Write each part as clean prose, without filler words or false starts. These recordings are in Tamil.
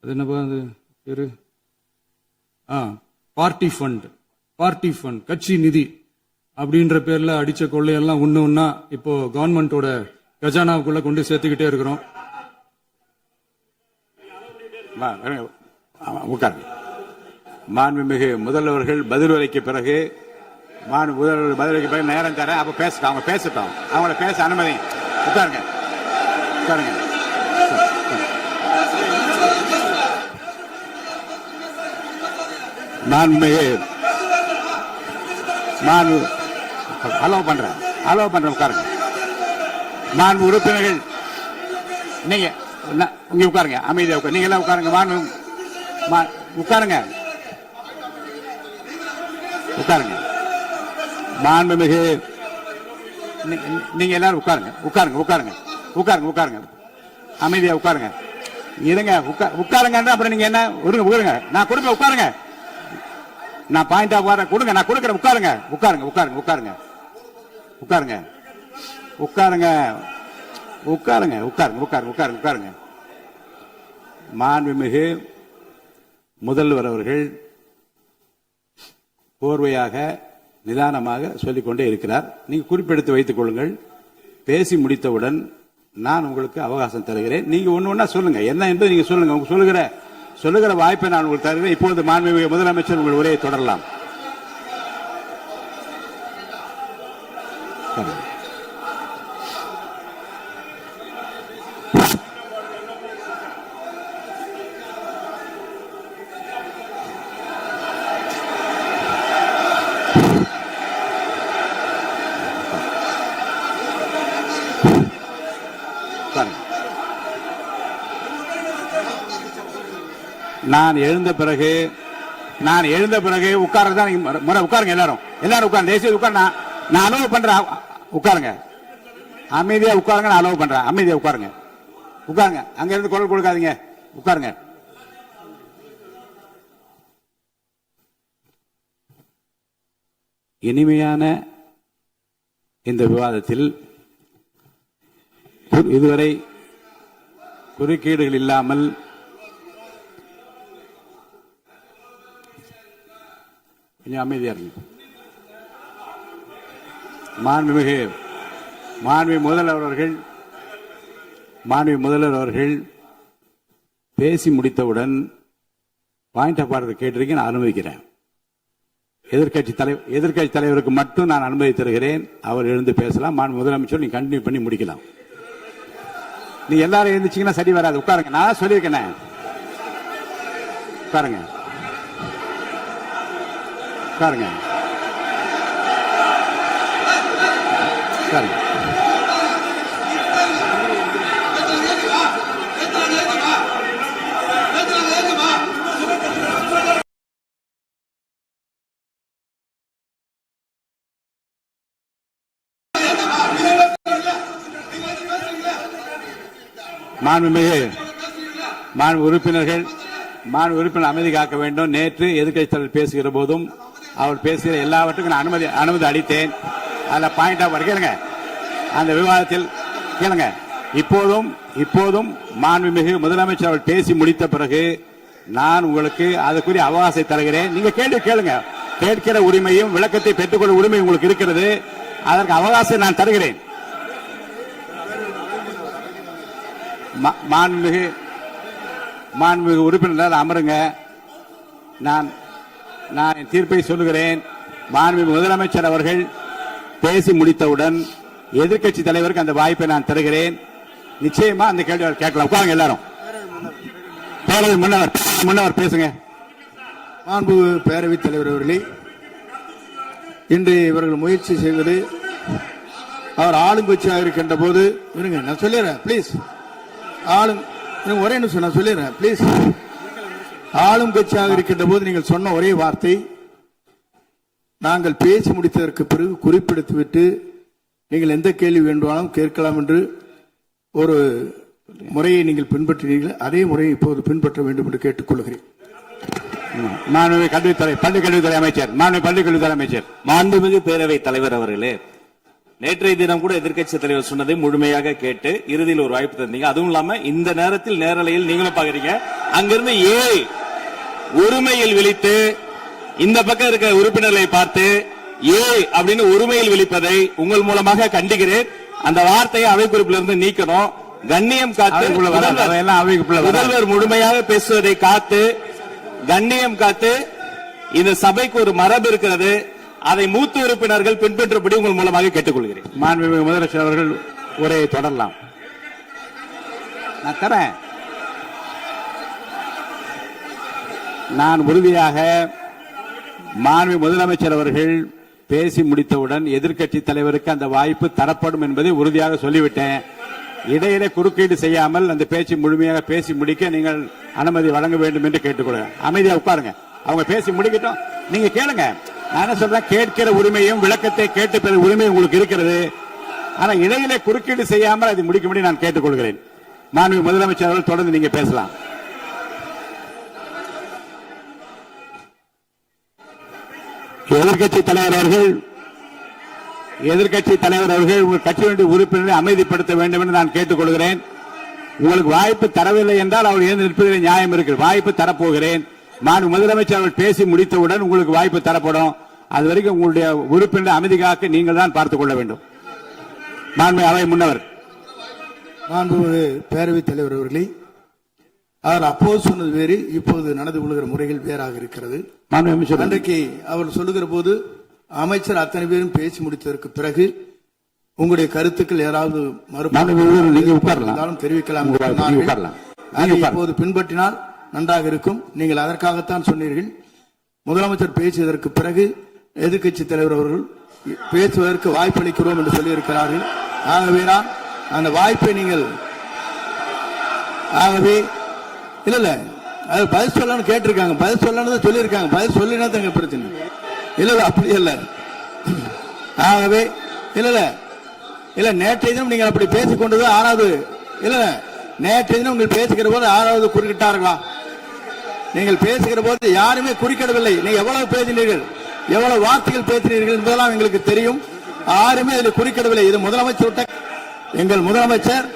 அது என்னப்பா அது பேரு, பார்ட்டி ஃபண்ட் கட்சி நிதி அப்படின்ற பேர்ல அடிச்ச கொள்ளையெல்லாம் ஒண்ணா இப்போ கவர்மெண்டோட கஜானாவுக்குள்ள கொண்டு சேர்த்துக்கிட்டே இருக்கிறோம். மாண்புமிகு முதல்வர்கள் பதில் உரைக்கு பிறகு முதல்வர் பதிலுக்கு பிறகு நேரம் தர அப்ப பேசட்டும், அவங்க பேசட்டும், அவங்கள பேச அனுமதி. உட்காருங்க உட்காருங்க. மாண்புமிகு அலோவ் பண்றேன் உட்காருங்க. மாண்பு உறுப்பினர்கள் நீங்க இங்க உட்காருங்க, அமைதியா உட்காரு, நீங்க எல்லாம் உட்காருங்க. உட்காருங்க. மாண்புமிகு நீங்க எல்லாரும் உட்காருங்க. அமைதியா உட்காருங்க. இருங்க, உட்காருங்க. அப்புறம் நீங்க என்ன உட்காருங்க, நான் கொடுப்பேன், உட்காருங்க. நான் பாயிண்ட் ஆஃப் வர கொடுங்க, நான் கொடுக்குறேன். உட்காருங்க. மாண்புமிகு முதல்வர் அவர்கள் கோர்வையாக நிதானமாக சொல்லிக்கொண்டே இருக்கிறார். நீங்க குறிப்பெடுத்து வைத்துக் கொள்ளுங்கள். பேசி முடித்தவுடன் நான் உங்களுக்கு அவகாசம் தருகிறேன். நீங்க ஒண்ணு சொல்லுங்க, என்ன என்பது நீங்க சொல்லுங்க. உங்க சொல்லுகிற வாய்ப்பை நான் உங்களுக்கு தருகிறேன். இப்போது மாண்புமிகு முதலமைச்சர் உங்கள் உரையை தொடரலாம். நான் எழுந்த பிறகு உட்கார்றதான் முறை. உட்காருங்க, எல்லாரும் உட்காருங்க. தேசிய உட்கார், நான் அலோவ் பண்றேன். உட்காருங்க, அமைதியா உட்காருங்க. நான் அலோவ் பண்றேன், அமைதியா உட்காருங்க. அங்க இருந்து குரல் கொடுக்காதீங்க, உட்காருங்க. இனிமையான இந்த விவாதத்தில் இதுவரை குறுக்கீடுகள் இல்லாமல் கொஞ்சம் அமைதியா இருங்க. மாண்புமிகு முதல்வர் அவர்கள் பேசி முடித்தவுடன் பாயிண்ட் ஆஃப் ஆர்டர் கேட்டிருக்கேன், நான் அனுமதிக்கிறேன். எதிர்கட்சி தலைவருக்கு மட்டும் நான் அனுமதி தருகிறேன். அவர் எழுந்து பேசலாம். மாண்பு முதலமைச்சர் நீங்க கண்டினியூ பண்ணி முடிக்கலாம். நீ எல்லாரும் எழுந்துச்சீங்கன்னா சரி வராது. உட்காருங்க, நான் சொல்லியிருக்கேன். உட்காருங்க. மாண்பு உறுப்பினர் அமைதி காக்க வேண்டும். நேற்று எதிர்க்கட்சி தலைவர் பேசுகிற போதும் அவர் பேசுகிற எல்லாவற்றுக்கும் நான் அனுமதி அளித்தேன். அதுல பாயிண்ட் ஆஃப் கேளுங்க, அந்த விவாதத்தில் கேளுங்க. இப்போதும் மாண்புமிகு முதலமைச்சர் அவர் பேசி முடித்த பிறகு நான் உங்களுக்கு அதுக்குரிய அவகாசத்தை தருகிறேன். நீங்க கேள்வி கேளுங்க. கேட்கிற உரிமையும் விளக்கத்தை பெற்றுக்கொள்ள உரிமை உங்களுக்கு இருக்கிறது. அதற்கு அவகாசம் நான் தருகிறேன். மாண்புமிகு உறுப்பினர் அமருங்க. நான் என் தீர்ப்பை சொல்லுகிறேன். மாண்புமிகு முதலமைச்சர் அவர்கள் பேசி முடித்தவுடன் எதிர்க்கட்சி தலைவருக்கு அந்த வாய்ப்பை நான் தருகிறேன். நிச்சயமா அந்த கேள்வி கேட்கலாம். உட்காருங்க எல்லாரும். முன்னவர் பேசுங்க. மாண்பு பேரவைத் தலைவர் அவர்களே, இன்று இவர்கள் முயற்சி செய்வது அவர் ஆளுங்கட்சியாக இருக்கின்ற போது இருங்க, நான் சொல்லிடுறேன் பிளீஸ். ஒரே நிமிஷம் நான் சொல்லிடுறேன் பிளீஸ். ஆளும் கட்சியாக இருக்கின்ற போது நீங்கள் சொன்ன ஒரே வார்த்தை, நாங்கள் பேசி முடித்ததற்கு பிறகு குறிப்பிடுத்துவிட்டு நீங்கள் எந்த கேள்வி வேண்டுமானாலும் கேட்கலாம் என்று ஒரு முறையை நீங்கள் பின்பற்றினீர்கள். அதே முறையை இப்போது பின்பற்ற வேண்டும் என்று கேட்டுக்கொள்கிறேன். பள்ளிக்கல்வித்துறை அமைச்சர், மாண்புமிகு பேரவைத் தலைவர் அவர்களே, நேற்றைய தினம் கூட எதிர்க்கட்சி தலைவர் சொன்னதை முழுமையாக கேட்டு இறுதியில் ஒரு வாய்ப்பு தந்தீங்க. அதுவும் இல்லாம இந்த நேரத்தில் நேரலையில் நீங்களும் பாக்குறீங்க. அங்கிருந்து ஏ ஒருமையில் விழித்து இந்த பக்கம் இருக்க உறுப்பினர்களை பார்த்து ஏ அப்படின்னு ஒருமையில் விழிப்பதை உங்கள் மூலமாக கண்டிக்கிறேன். அந்த வார்த்தையை அவை குறிப்பிலிருந்து நீக்கணும். கண்ணியம் காத்து முதல்வர் முழுமையாக பேசுவதை காத்து கண்ணியம் காத்து இந்த சபைக்கு ஒரு மரபு இருக்கிறது, அதை மூத்த உறுப்பினர்கள் பின்பற்றபடி உங்கள் மூலமாக கேட்டுக்கொள்கிறேன். மாண்புமிகு முதலமைச்சர் அவர்கள் உரையை தொடரலாம். நான் தரேன். நான் உறுதியாக மாண்புமிகு முதலமைச்சர் அவர்கள் பேசி முடித்தவுடன் எதிர்க்கட்சி தலைவருக்கு அந்த வாய்ப்பு தரப்படும் என்பதை உறுதியாக சொல்லிவிட்டேன். இடையிலே குறுக்கீடு செய்யாமல் அந்த பேச்சு முழுமையாக பேசி முடிக்க நீங்கள் அனுமதி வழங்க வேண்டும் என்று கேட்டுக்கொள்கிறேன். அமைதியா உட்காருங்க, அவங்க பேசி முடிக்கட்டும், நீங்க கேளுங்க. நான் என்ன சொல்றேன், கேட்கிற உரிமையும் விளக்கத்தை கேட்டு பெற உரிமையும் உங்களுக்கு இருக்கிறது. ஆனா இடையிலே குறுக்கீடு செய்யாமல் அதை முடிக்கும்படி நான் கேட்டுக்கொள்கிறேன். மாண்புமிகு முதலமைச்சர் அவர்கள் தொடர்ந்து நீங்க பேசலாம். எதிர்க்கட்சி தலைவர் அவர்கள் உங்கள் கட்சியினுடைய உறுப்பினரை அமைதிப்படுத்த வேண்டும் என்று நான் கேட்டுக்கொள்கிறேன். உங்களுக்கு வாய்ப்பு தரவில்லை என்றால் அவர் ஏன் நிற்பதில் நியாயம் இருக்கிறது. வாய்ப்பு தரப்போகிறேன். மாண்புமிகு முதலமைச்சர் அவர்கள் பேசி முடித்தவுடன் உங்களுக்கு வாய்ப்பு தரப்படும். அது வரைக்கும் உங்களுடைய உறுப்பினரை அமைதி காக்க நீங்கள் தான் பார்த்துக் கொள்ள வேண்டும். மாண்புமிகு அவை முன்னவர். மாண்புமிகு பேரவைத் தலைவர் அவர்களே, அவர் அப்போது சொன்னது வேறு, இப்போது நடந்து கொள்கிற முறைகள் வேறாக இருக்கிறது. அன்றைக்கு அவர் சொல்லுகிற போது அமைச்சர் அத்தனை பேரும் பேசி முடித்ததற்கு பிறகு உங்களுடைய கருத்துக்கள் யாராவது மறுபடியும் தெரிவிக்கலாம். இப்போது பின்பற்றினால் நன்றாக இருக்கும். நீங்கள் அதற்காகத்தான் சொன்னீர்கள். முதலமைச்சர் பேசியதற்கு பிறகு எதிர்க்கட்சி தலைவர் அவர்கள் பேசுவதற்கு வாய்ப்பளிக்கிறோம் என்று சொல்லியிருக்கிறார்கள். ஆகவேதான் அந்த வாய்ப்பை நீங்கள் இல்ல அது பதில் சொல்லணும்னு கேட்டிருக்காங்க. பதில் சொல்லணும் சொல்லியிருக்காங்க. பதில் சொல்லினா தங்க பிரச்சனை இல்ல. அப்படி இல்ல. ஆகவே இல்ல நேற்றைய தினம் நீங்கள் அப்படி பேசிக் கொண்டது ஆறாவது இல்ல. நேற்றைய தினம் நீங்கள் பேசுகிற போது ஆறாவது குறுக்கிட்டார்களா? நீங்கள் பேசுகிற போது யாருமே குறுக்கிடவில்லை. நீங்க எவ்வளவு பேசினீர்கள், எவ்வளவு வார்த்தைகள் பேசினீர்கள் என்பதெல்லாம் எங்களுக்கு தெரியும். யாருமே அதில் குறுக்கிடவில்லை. இது முதலமைச்சர், எங்கள் முதலமைச்சர்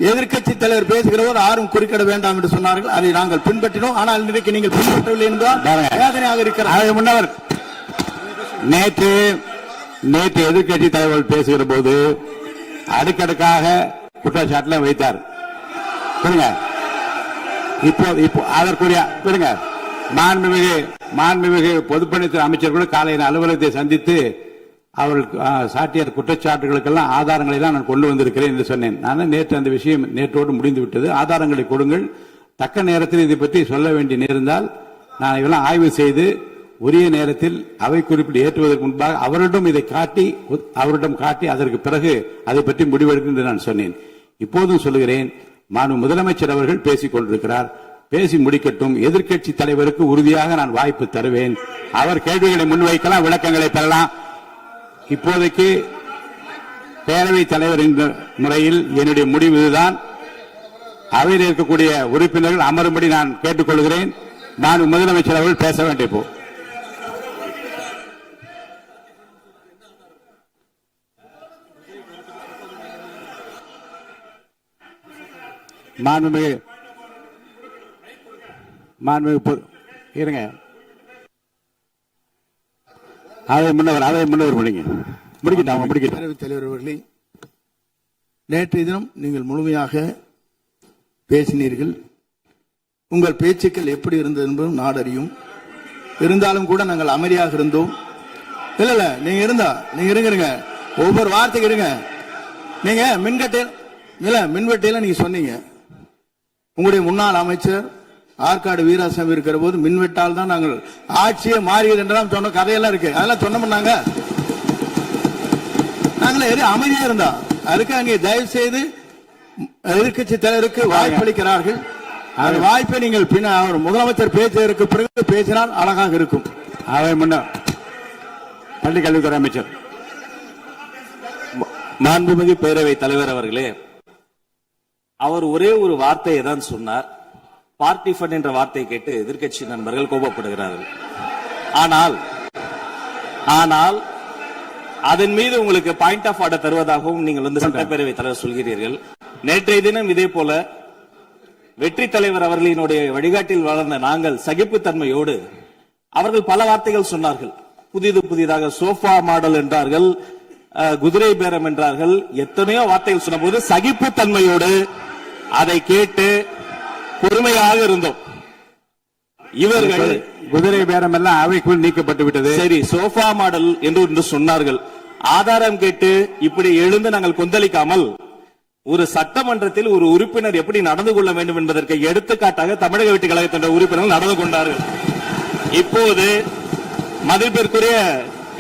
எதிர்க்கட்சி தலைவர் பேசுகிற போது யாரும் குறுக்கிட வேண்டாம் என்று சொன்னார்கள். அதை நாங்கள் பின்பற்றினோம். ஆனால் இன்றைக்கு நீங்கள் பின்பற்றவில்லை என்பதால் வேதனையாக இருக்கிறார். முன்னவர் நேற்று எதிர்க்கட்சி தலைவர்கள் பேசுகிற போது அடுக்கடுக்காக குற்றச்சாட்டுல வைத்தார். இப்போ அதற்குரிய மாண்புமிகு பொதுப்பணித்துறை அமைச்சர் கூட காலையில் அலுவலகத்தை சந்தித்து அவர்கள் சாட்டிய குற்றச்சாட்டுகளுக்கெல்லாம் ஆதாரங்களை எல்லாம் நான் கொண்டு வந்திருக்கிறேன் என்று சொன்னேன். நான் நேற்று அந்த விஷயம் நேற்றோடு முடிந்து விட்டது. ஆதாரங்களை கொடுங்கள். தக்க நேரத்தில் இதை பற்றி சொல்ல வேண்டிய நேர்ந்தால் நான் இதெல்லாம் ஆய்வு செய்து உரிய நேரத்தில் அவை குறிப்பிட்டு ஏற்றுவதற்கு முன்பாக அவரிடம் காட்டி அதற்கு பிறகு அதை பற்றி முடிவெடுக்கும் என்று நான் சொன்னேன். இப்போதும் சொல்லுகிறேன், மாண்புமிகு முதலமைச்சர் அவர்கள் பேசிக் கொண்டிருக்கிறார். பேசி முடிக்கட்டும். எதிர்க்கட்சி தலைவருக்கு உறுதியாக நான் வாய்ப்பு தருவேன். அவர் கேள்விகளை முன்வைக்கலாம், விளக்கங்களை பெறலாம். இப்போதைக்கு பேரவைத் தலைவர் என்ற முறையில் என்னுடைய முடிவு இதுதான். அவையில் இருக்கக்கூடிய உறுப்பினர்கள் அமரும்படி நான் கேட்டுக்கொள்கிறேன். நான் முதலமைச்சர் அவர்கள் பேச வேண்டிய போ மாண்புமிகு இருங்க. அதை முன்னவர் பேரவைத் தலைவர் அவர்களே, நேற்றைய தினம் நீங்கள் முழுமையாக பேசினீர்கள். உங்கள் பேச்சுக்கள் எப்படி இருந்தது என்பதும் நாடறியும். இருந்தாலும் கூட நாங்கள் அமைதியாக இருந்தோம். இல்ல நீங்க இருங்க. ஒவ்வொரு வார்த்தைக்கு இருங்க. நீங்க மின்வெட்டையில நீங்க சொன்னீங்க. உங்களுடைய முன்னாள் அமைச்சர் ஆற்காடு வீராசாமி இருக்கிற போது மின்வெட்டால் தான் நாங்கள் ஆட்சியே மாறியது என்றெல்லாம் சொன்ன கதையெல்லாம் இருக்கு. அதெல்லாம் சொன்னோம்னாங்க. நாங்களே அமைதியா இருந்தோம். அதுக்கு அங்கே தயவு செய்து எதிர்க்கட்சி தலைவருக்கு வாய்ப்பளிக்கிறார்கள். அந்த வாய்ப்பை நீங்கள் அவர் முதலமைச்சர் பேசுவதற்கு பிறகு பேசினால் அழகாக இருக்கும். அவை முன்னர் பள்ளிக் கல்வித்துறை அமைச்சர். மாண்புமிகு பேரவைத் தலைவர் அவர்களே, அவர் ஒரே ஒரு வார்த்தையை தான் சொன்னார். பார்ட்டி ஃபண்ட் என்ற வார்த்தையை கேட்டு எதிர்க்கட்சி நண்பர்கள் கோபப்படுகிறார்கள். ஆனால் அதன் மீது உங்களுக்கு பாயிண்ட் ஆஃப் ஆர்டர் தருவதாகவும் நீங்கள் சட்டப்பேரவைத் தலைவர் சொல்கிறீர்கள். நேற்றைய தினம் இதே போல வெற்றி தலைவர் அவர்களினுடைய வழிகாட்டில் வளர்ந்த நாங்கள் சகிப்புத்தன்மையோடு அவர்கள் பல வார்த்தைகள் சொன்னார்கள். புதிதாக சோஃபா மாடல் என்றார்கள், குதிரை பேரம் என்றார்கள், எத்தனையோ வார்த்தைகள் சொன்னபோது சகிப்புத்தன்மையோடு அதை கேட்டு பொறுமையாக இருந்தோம். இவர்கள் குதிரை பேரம் எல்லாம் அவைக்குள் நீக்கப்பட்டு விட்டது. சரி, சோஃபா மாடல் என்று சொன்னார்கள். ஆதாரம் கேட்டு இப்படி எழுந்து நாங்கள் கொந்தளிக்காமல் ஒரு சட்டமன்றத்தில் ஒரு உறுப்பினர் எப்படி நடந்து கொள்ள வேண்டும் என்பதற்கு எடுத்துக்காட்டாக தமிழக வெற்றி கழகத்தின் உறுப்பினர்கள் நடந்து கொண்டார்கள். இப்போது மதிப்பிற்குரிய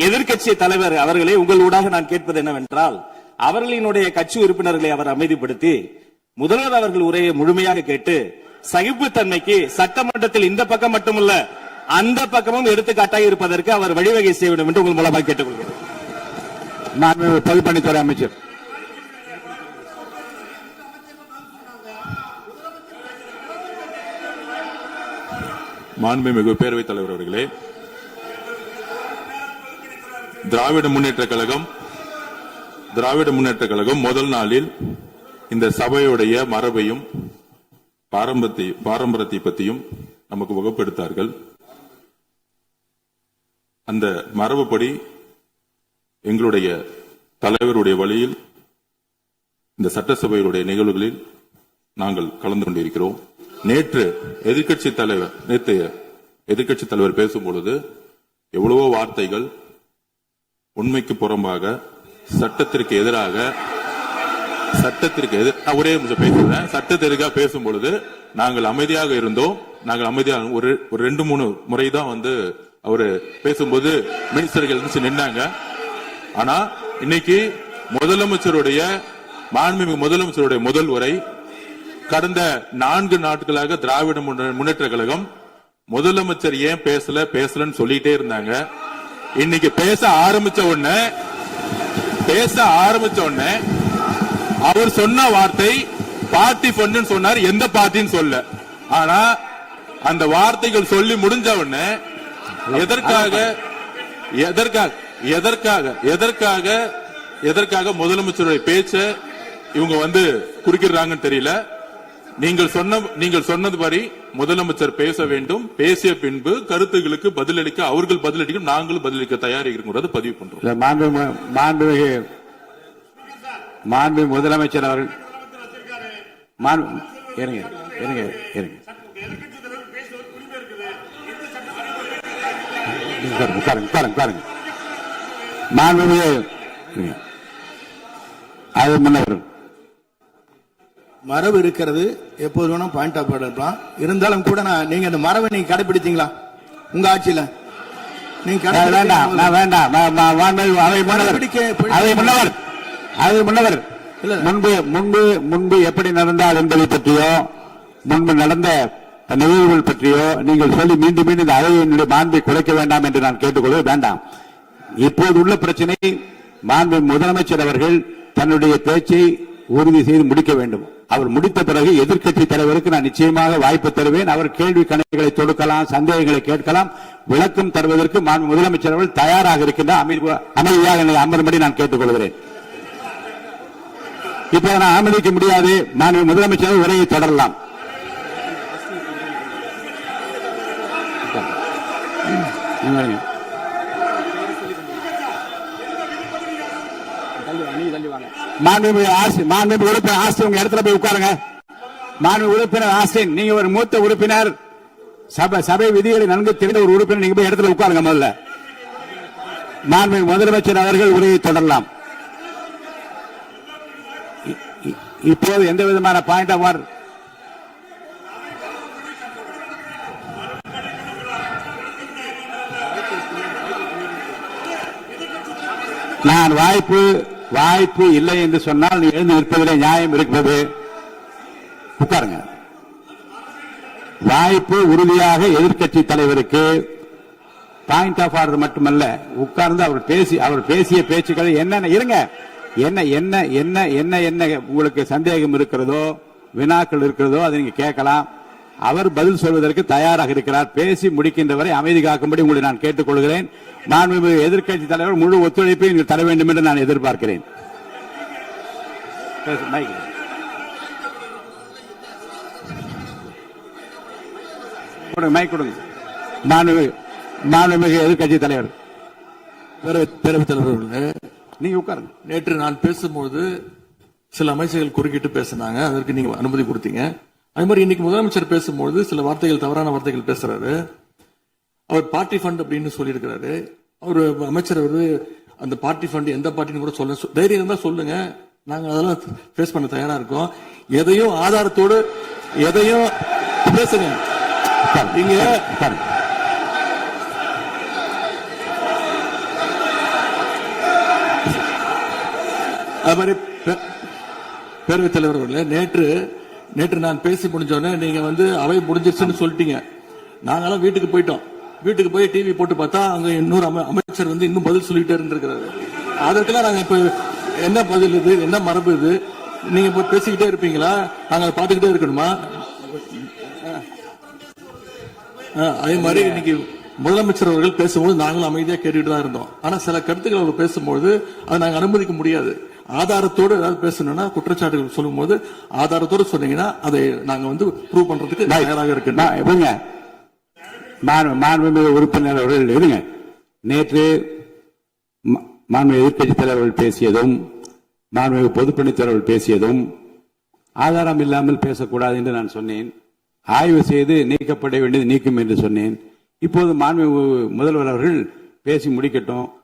எதிர்க்கட்சி தலைவர் அவர்களே, உங்கள் ஊடாக நான் கேட்பது என்னவென்றால், அவர்களினுடைய கட்சி உறுப்பினர்களை அவர் அமைதிப்படுத்தி முதல்வர் அவர்கள் உரையை முழுமையாக கேட்டு சகிப்புத்தன்மைக்கு சட்டமன்றத்தில் இந்த பக்கம் மட்டுமல்ல அந்த பக்கமும் எடுத்துக்காட்டாக இருப்பதற்கு அவர் வழிவகை செய்ய வேண்டும் என்று உங்கள் மூலமாக கேட்டுக்கொள்கிறேன். பொதுப்பணித்துறை அமைச்சர். மாண்புமிகு பேரவைத் தலைவர் அவர்களே, திராவிட முன்னேற்ற கழகம் முதல் நாளில் இந்த சபையுடைய மரபையும் பாரம்பரியத்தை பற்றியும் நமக்கு வகுப்பெடுத்தார்கள். அந்த மரபுப்படி எங்களுடைய தலைவருடைய வழியில் இந்த சட்டசபையுடைய நிகழ்வுகளில் நாங்கள் கலந்து கொண்டிருக்கிறோம். நேற்று எதிர்க்கட்சி தலைவர் பேசும்பொழுது எவ்வளவோ வார்த்தைகள் உண்மைக்கு புறம்பாக சட்டத்திற்கு எதிராக ஒரே நிமிஷம் பேசுறேன். சட்டத்திற்காக பேசும்பொழுது நாங்கள் அமைதியாக இருந்தோம். ஒரு 2-3 முறை தான் அவரு பேசும்போது மினிஸ்டர்கள் நின்னாங்க. ஆனா இன்னைக்கு மாண்புமிகு முதலமைச்சருடைய முதல் உரை, கடந்த 4 நாட்களாக திராவிட முன்னேற்ற கழகம் முதலமைச்சர் ஏன் பேசலன்னு சொல்லிட்டே இருந்தாங்க. இன்னைக்கு பேச ஆரம்பிச்ச உடனே அவர் சொன்ன வார்த்தை பார்ட்டி ஃபண்ட் சொன்னார். எந்த பார்ட்டின்னு சொல்ல, ஆனா அந்த வார்த்தைகள் சொல்லி முடிஞ்ச உடனே எதற்காக முதலமைச்சருடைய பேச்ச இவங்க குறுக்கிறாங்கன்னு தெரியல. நீங்கள் சொன்னதுபடி முதலமைச்சர் பேச வேண்டும். பேசிய பின்பு கருத்துகளுக்கு பதிலளிக்க அவர்கள் பதிலளிக்கும், நாங்களும் பதிலளிக்க தயாராக இருக்கிறது பதிவு பண்றோம். மாண்பு முதலமைச்சர் அவர்கள் மரபு இருக்கிறது, எப்போது வேணும் பாயிண்ட் ஆஃப் ஆர்டர் இருக்கலாம். இருந்தாலும் கூட நீங்க அந்த மரபை நீங்க கடைபிடித்தீங்களா உங்க ஆட்சியில? நீங்க முன்னவர் முன்பு எப்படி நடந்தால் என்பதை பற்றியோ, முன்பு நடந்த நிகழ்வுகள் பற்றியோ நீங்கள் சொல்லி மீண்டும் இந்த அவையினுடைய மாண்பை குறைக்க வேண்டாம் என்று நான் கேட்டுக்கொள்வது வேண்டாம். இப்போது உள்ள பிரச்சனை, மாண்பு முதலமைச்சர் அவர்கள் தன்னுடைய பேச்சை உறுதி செய்து முடிக்க வேண்டும். அவர் முடித்த பிறகு எதிர்க்கட்சி தலைவருக்கு நான் நிச்சயமாக வாய்ப்பு தருவேன். அவர் கேள்வி கணக்குகளை தொடுக்கலாம், சந்தேகங்களை கேட்கலாம். விளக்கம் தருவதற்கு மாண்பு முதலமைச்சர் அவர்கள் தயாராக இருக்கின்றார். அமைதியாக அமரும்படி நான் கேட்டுக்கொள்கிறேன். இப்ப நான் அனுமதிக்க முடியாது. மாண்பு முதலமைச்சர் உரையை தொடரலாம். மாண்புமிகு உறுப்பினர் ஆஸ்தின் உங்க இடத்துல போய் உட்காருங்க. மாண்பு உறுப்பினர் ஆஸ்தின், நீங்க ஒரு மூத்த உறுப்பினர், சபை விதிகளை நன்கு தெரிந்த ஒரு உறுப்பினர், நீங்க போய் இடத்துல உட்காருங்க. முதல்ல மாண்புமிகு முதலமைச்சர் அவர்கள் உரையை தொடரலாம். இப்போது எந்த விதமான பாயிண்ட் ஆஃப் ஆர்டர் நான் வாய்ப்பு இல்லை என்று சொன்னால் நீ எழுந்து நிற்பதிலே நியாயம் இருக்கிறது. உட்காருங்க. வாய்ப்பு உறுதியாக எதிர்க்கட்சி தலைவருக்கு பாயிண்ட் ஆஃப் ஆர்டர் மட்டுமல்ல, உட்கார்ந்து அவர் பேசிய பேச்சுக்களை என்ன இருங்க, என்ன உங்களுக்கு சந்தேகம் இருக்கிறதோ, வினாக்கள் இருக்கிறதோ அதை நீங்க கேட்கலாம். அவர் பதில் சொல்வதற்கு தயாராக இருக்கிறார். பேசி முடிக்கின்ற வரை அமைதி காக்கும்படி உங்களை நான் கேட்டுக்கொள்கிறேன். மாண்புமிகு எதிர்க்கட்சி தலைவர் முழு ஒத்துழைப்பை நீங்கள் தர வேண்டும் என்று நான் எதிர்பார்க்கிறேன். கொடுங்க மைக் கொடுங்க. மாண்புமிகு எதிர்க்கட்சி தலைவர் பேரவைத் தலைவர் அவர்களே, நீங்க உட்காருங்க. நேற்று நான் பேசும்போது சில அமைச்சர்கள் குறுக்கிட்டு பேசினாங்க, அதற்கு நீங்க அனுமதி கொடுத்தீங்க. அதே மாதிரி இன்னைக்கு முதலமைச்சர் பேசும்போது சில வார்த்தைகள், தவறான வார்த்தைகள் பேசுறாரு. அவர் பார்ட்டி ஃபண்ட் அப்படின்னு சொல்லியிருக்கிறாரு. அவர் அமைச்சர் அந்த பார்ட்டி ஃபண்ட் எந்த பார்ட்டின்னு கூட சொல்ல தைரியம் இருந்தா சொல்லுங்க, நாங்க அதெல்லாம் ஃபேஸ் பண்ண தயாரா இருக்கோம். எதையும் ஆதாரத்தோடு எதையும் பேசுங்க. நீங்க அது மாதிரி பேரவைத் தலைவர் அவர்களே, நேற்று நான் பேசி முடிஞ்சோடனே நீங்க அவை முடிஞ்சிருச்சுன்னு சொல்லிட்டீங்க. நாங்கெல்லாம் வீட்டுக்கு போயிட்டோம். வீட்டுக்கு போய் டிவி போட்டு பார்த்தா அங்க இன்னொரு அமைச்சர் இன்னும் பதில் சொல்லிட்டே இருந்திருக்கிறாரு. அதற்கெல்லாம் நாங்க இப்ப என்ன பதில் இது, என்ன மரபு இது? நீங்க இப்ப பேசிக்கிட்டே இருப்பீங்களா? நாங்க அதை பார்த்துக்கிட்டே இருக்கணுமா? அதே மாதிரி இன்னைக்கு முதலமைச்சர் அவர்கள் பேசும்போது நாங்களும் அமைதியா கேட்டுட்டு தான் இருந்தோம். ஆனா சில கருத்துக்கள் அவர் பேசும்போது அதை நாங்க அனுமதிக்க முடியாது. ஆதாரத்தோடு ஏதாவது பேசணும்னா, குற்றச்சாட்டுகள் சொல்லும் போது ஆதாரத்தோடு சொன்னீங்கன்னா அதை நாங்க ப்ரூவ் பண்றதுக்கு தயாராக இருக்கு. மாண்புமிகு உறுப்பினர் அவர்கள் இருங்க. நேற்று மாண்புமிகு எதிர்க்கட்சி தலைவர்கள் பேசியதும், மாண்புமிகு பொதுப்பணித் தலைவர்கள் பேசியதும் ஆதாரம் இல்லாமல் பேசக்கூடாது என்று நான் சொன்னேன். ஆய்வு செய்து நீக்கப்பட வேண்டியது நீக்கும் என்று சொன்னேன். இப்போது மாண்புமிகு முதல்வர் அவர்கள் பேசி முடிக்கட்டும்.